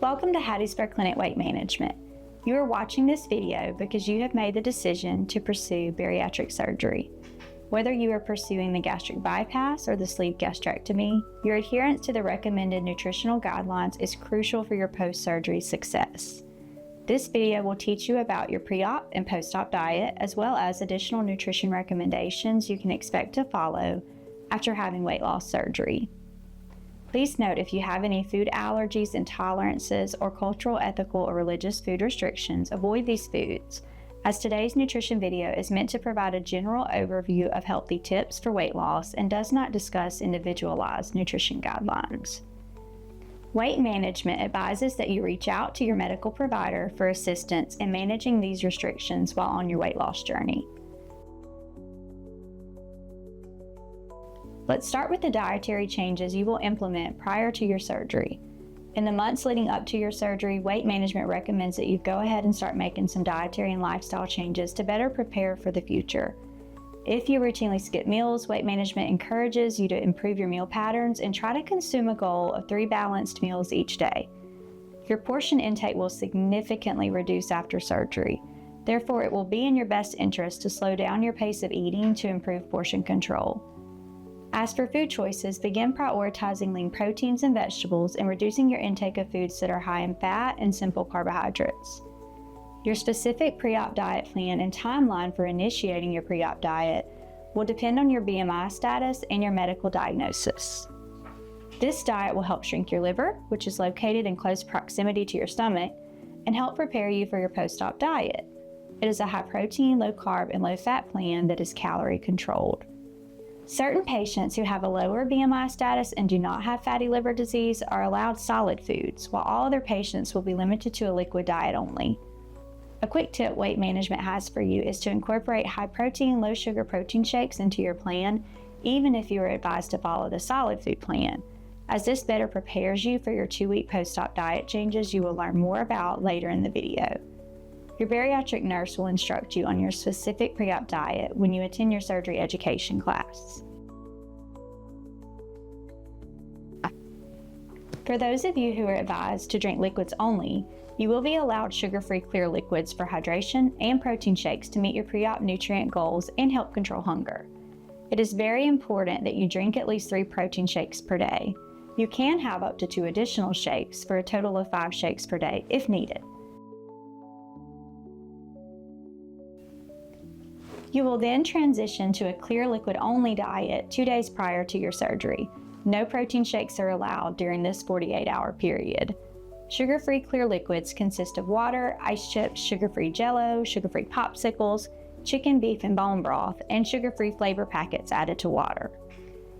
Welcome to Hattiesburg Clinic Weight Management. You are watching this video because you have made the decision to pursue bariatric surgery. Whether you are pursuing the gastric bypass or the sleeve gastrectomy, your adherence to the recommended nutritional guidelines is crucial for your post-surgery success. This video will teach you about your pre-op and post-op diet, as well as additional nutrition recommendations you can expect to follow after having weight loss surgery. Please note if you have any food allergies, intolerances, or cultural, ethical, or religious food restrictions, avoid these foods, as today's nutrition video is meant to provide a general overview of healthy tips for weight loss and does not discuss individualized nutrition guidelines. Weight management advises that you reach out to your medical provider for assistance in managing these restrictions while on your weight loss journey. Let's start with the dietary changes you will implement prior to your surgery. In the months leading up to your surgery, weight management recommends that you go ahead and start making some dietary and lifestyle changes to better prepare for the future. If you routinely skip meals, weight management encourages you to improve your meal patterns and try to consume a goal of 3 balanced meals each day. Your portion intake will significantly reduce after surgery. Therefore, it will be in your best interest to slow down your pace of eating to improve portion control. As for food choices, begin prioritizing lean proteins and vegetables and reducing your intake of foods that are high in fat and simple carbohydrates. Your specific pre-op diet plan and timeline for initiating your pre-op diet will depend on your BMI status and your medical diagnosis. This diet will help shrink your liver, which is located in close proximity to your stomach, and help prepare you for your post-op diet. It is a high-protein, low-carb, and low-fat plan that is calorie-controlled. Certain patients who have a lower BMI status and do not have fatty liver disease are allowed solid foods, while all other patients will be limited to a liquid diet only. A quick tip weight management has for you is to incorporate high-protein, low-sugar protein shakes into your plan, even if you are advised to follow the solid food plan, as this better prepares you for your 2-week post-op diet changes you will learn more about later in the video. Your bariatric nurse will instruct you on your specific pre-op diet when you attend your surgery education class. For those of you who are advised to drink liquids only, you will be allowed sugar-free clear liquids for hydration and protein shakes to meet your pre-op nutrient goals and help control hunger. It is very important that you drink at least 3 protein shakes per day. You can have up to 2 additional shakes for a total of 5 shakes per day if needed. You will then transition to a clear liquid only diet 2 days prior to your surgery. No protein shakes are allowed during this 48-hour period. Sugar-free clear liquids consist of water, ice chips, sugar-free Jell-O, sugar-free popsicles, chicken, beef, and bone broth, and sugar-free flavor packets added to water.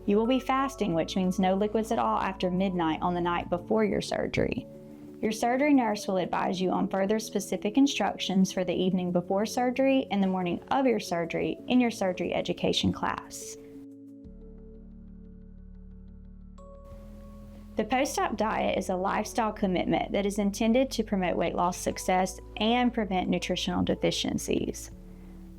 You will be fasting, which means no liquids at all after midnight on the night before your surgery. Your surgery nurse will advise you on further specific instructions for the evening before surgery and the morning of your surgery in your surgery education class. The post-op diet is a lifestyle commitment that is intended to promote weight loss success and prevent nutritional deficiencies.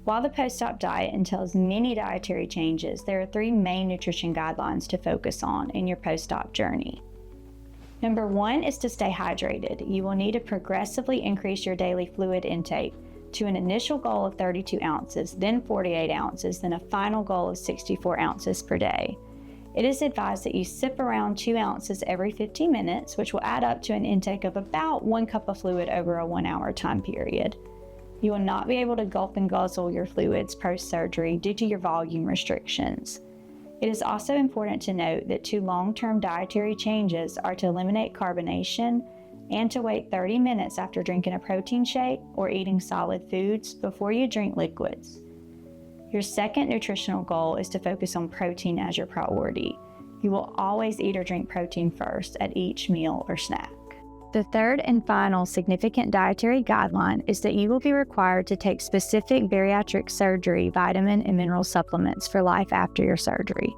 While the post-op diet entails many dietary changes, there are 3 main nutrition guidelines to focus on in your post-op journey. Number 1 is to stay hydrated. You will need to progressively increase your daily fluid intake to an initial goal of 32 ounces, then 48 ounces, then a final goal of 64 ounces per day. It is advised that you sip around 2 ounces every 15 minutes, which will add up to an intake of about 1 cup of fluid over a 1-hour time period. You will not be able to gulp and guzzle your fluids post-surgery due to your volume restrictions. It is also important to note that 2 long-term dietary changes are to eliminate carbonation and to wait 30 minutes after drinking a protein shake or eating solid foods before you drink liquids. Your second nutritional goal is to focus on protein as your priority. You will always eat or drink protein first at each meal or snack. The third and final significant dietary guideline is that you will be required to take specific bariatric surgery vitamin and mineral supplements for life after your surgery.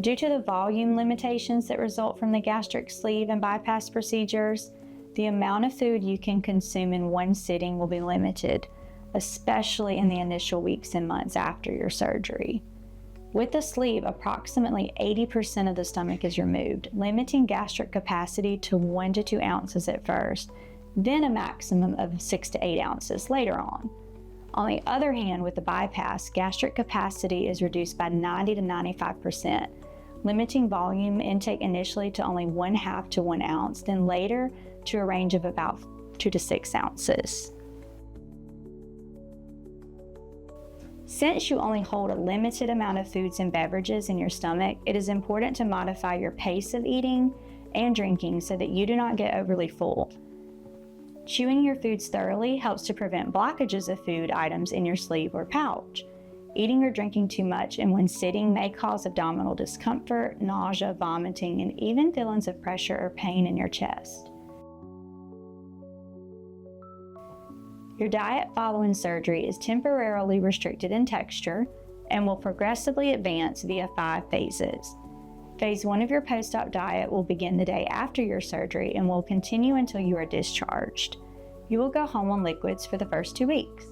Due to the volume limitations that result from the gastric sleeve and bypass procedures, the amount of food you can consume in one sitting will be limited, especially in the initial weeks and months after your surgery. With the sleeve, approximately 80% of the stomach is removed, limiting gastric capacity to 1 to 2 ounces at first, then a maximum of 6 to 8 ounces later on. On the other hand, with the bypass, gastric capacity is reduced by 90 to 95%, limiting volume intake initially to only 1/2 to 1 ounce, then later to a range of about 2 to 6 ounces. Since you only hold a limited amount of foods and beverages in your stomach, it is important to modify your pace of eating and drinking so that you do not get overly full. Chewing your foods thoroughly helps to prevent blockages of food items in your sleeve or pouch. Eating or drinking too much and when sitting may cause abdominal discomfort, nausea, vomiting, and even feelings of pressure or pain in your chest. Your diet following surgery is temporarily restricted in texture and will progressively advance via 5 phases. Phase 1 of your post-op diet will begin the day after your surgery and will continue until you are discharged. You will go home on liquids for the first 2 weeks.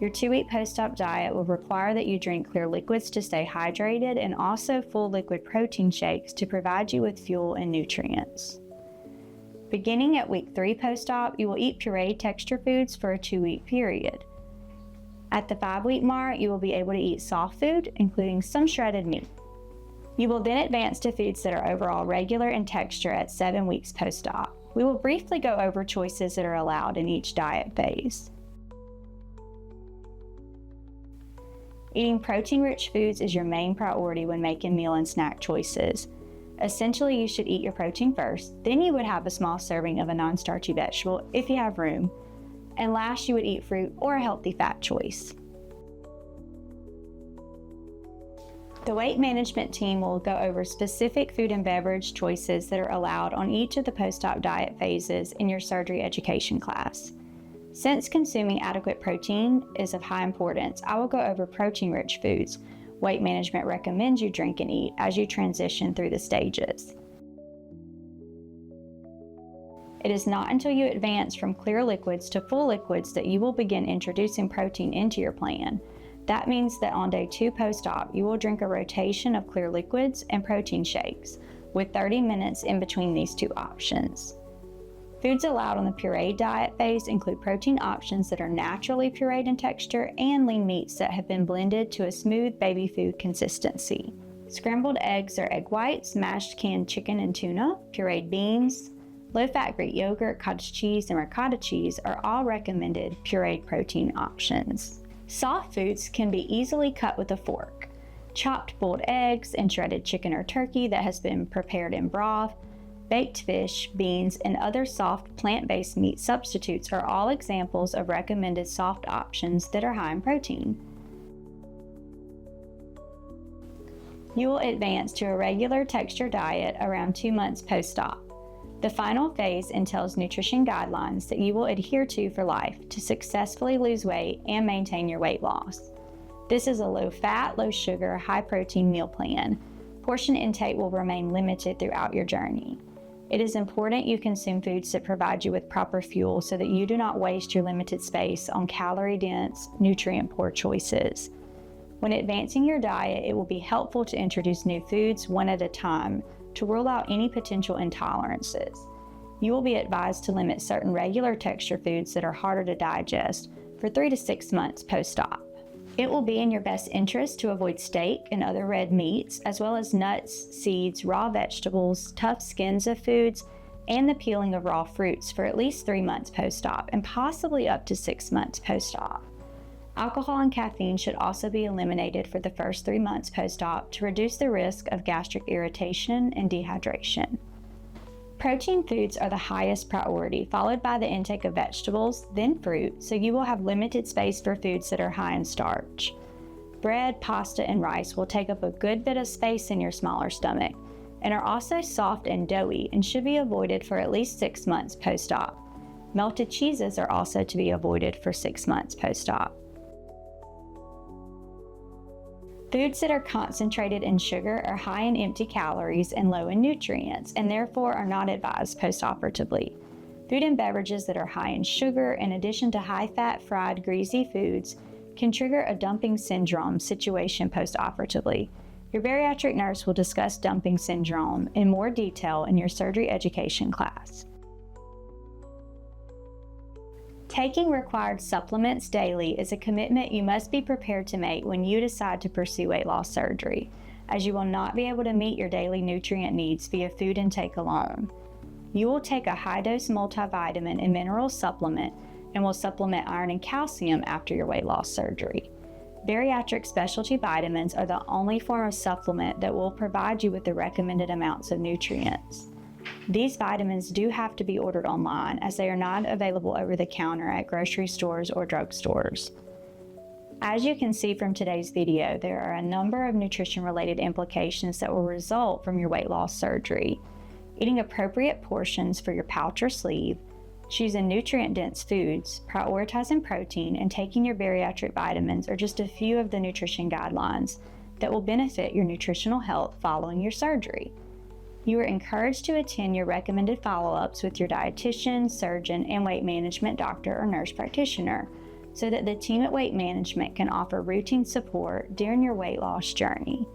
Your 2-week post-op diet will require that you drink clear liquids to stay hydrated and also full liquid protein shakes to provide you with fuel and nutrients. Beginning at week 3 post-op, you will eat pureed texture foods for a 2-week period. At the 5-week mark, you will be able to eat soft food, including some shredded meat. You will then advance to foods that are overall regular in texture at 7 weeks post-op. We will briefly go over choices that are allowed in each diet phase. Eating protein-rich foods is your main priority when making meal and snack choices. Essentially, you should eat your protein first, then you would have a small serving of a non-starchy vegetable if you have room, and last you would eat fruit or a healthy fat choice. The weight management team will go over specific food and beverage choices that are allowed on each of the post-op diet phases in your surgery education class. Since consuming adequate protein is of high importance, I will go over protein-rich foods weight management recommends you drink and eat as you transition through the stages. It is not until you advance from clear liquids to full liquids that you will begin introducing protein into your plan. That means that on day 2 post-op, you will drink a rotation of clear liquids and protein shakes, with 30 minutes in between these 2 options. Foods allowed on the pureed diet phase include protein options that are naturally pureed in texture and lean meats that have been blended to a smooth baby food consistency. Scrambled eggs or egg whites, mashed canned chicken and tuna, pureed beans, low-fat Greek yogurt, cottage cheese, and ricotta cheese are all recommended pureed protein options. Soft foods can be easily cut with a fork. Chopped boiled eggs and shredded chicken or turkey that has been prepared in broth, baked fish, beans, and other soft plant-based meat substitutes are all examples of recommended soft options that are high in protein. You will advance to a regular texture diet around 2 months post-op. The final phase entails nutrition guidelines that you will adhere to for life to successfully lose weight and maintain your weight loss. This is a low-fat, low-sugar, high-protein meal plan. Portion intake will remain limited throughout your journey. It is important you consume foods that provide you with proper fuel so that you do not waste your limited space on calorie-dense, nutrient-poor choices. When advancing your diet, it will be helpful to introduce new foods one at a time to rule out any potential intolerances. You will be advised to limit certain regular texture foods that are harder to digest for 3 to 6 months post-op. It will be in your best interest to avoid steak and other red meats, as well as nuts, seeds, raw vegetables, tough skins of foods, and the peeling of raw fruits for at least 3 months post-op and possibly up to 6 months post-op. Alcohol and caffeine should also be eliminated for the first 3 months post-op to reduce the risk of gastric irritation and dehydration. Protein foods are the highest priority, followed by the intake of vegetables, then fruit, so you will have limited space for foods that are high in starch. Bread, pasta, and rice will take up a good bit of space in your smaller stomach and are also soft and doughy and should be avoided for at least 6 months post-op. Melted cheeses are also to be avoided for 6 months post-op. Foods that are concentrated in sugar are high in empty calories and low in nutrients, and therefore are not advised post-operatively. Food and beverages that are high in sugar, in addition to high-fat, fried, greasy foods, can trigger a dumping syndrome situation post-operatively. Your bariatric nurse will discuss dumping syndrome in more detail in your surgery education class. Taking required supplements daily is a commitment you must be prepared to make when you decide to pursue weight loss surgery, as you will not be able to meet your daily nutrient needs via food intake alone. You will take a high-dose multivitamin and mineral supplement and will supplement iron and calcium after your weight loss surgery. Bariatric specialty vitamins are the only form of supplement that will provide you with the recommended amounts of nutrients. These vitamins do have to be ordered online, as they are not available over the counter at grocery stores or drugstores. As you can see from today's video, there are a number of nutrition-related implications that will result from your weight loss surgery. Eating appropriate portions for your pouch or sleeve, choosing nutrient-dense foods, prioritizing protein, and taking your bariatric vitamins are just a few of the nutrition guidelines that will benefit your nutritional health following your surgery. You are encouraged to attend your recommended follow-ups with your dietitian, surgeon, and weight management doctor or nurse practitioner so that the team at Weight Management can offer routine support during your weight loss journey.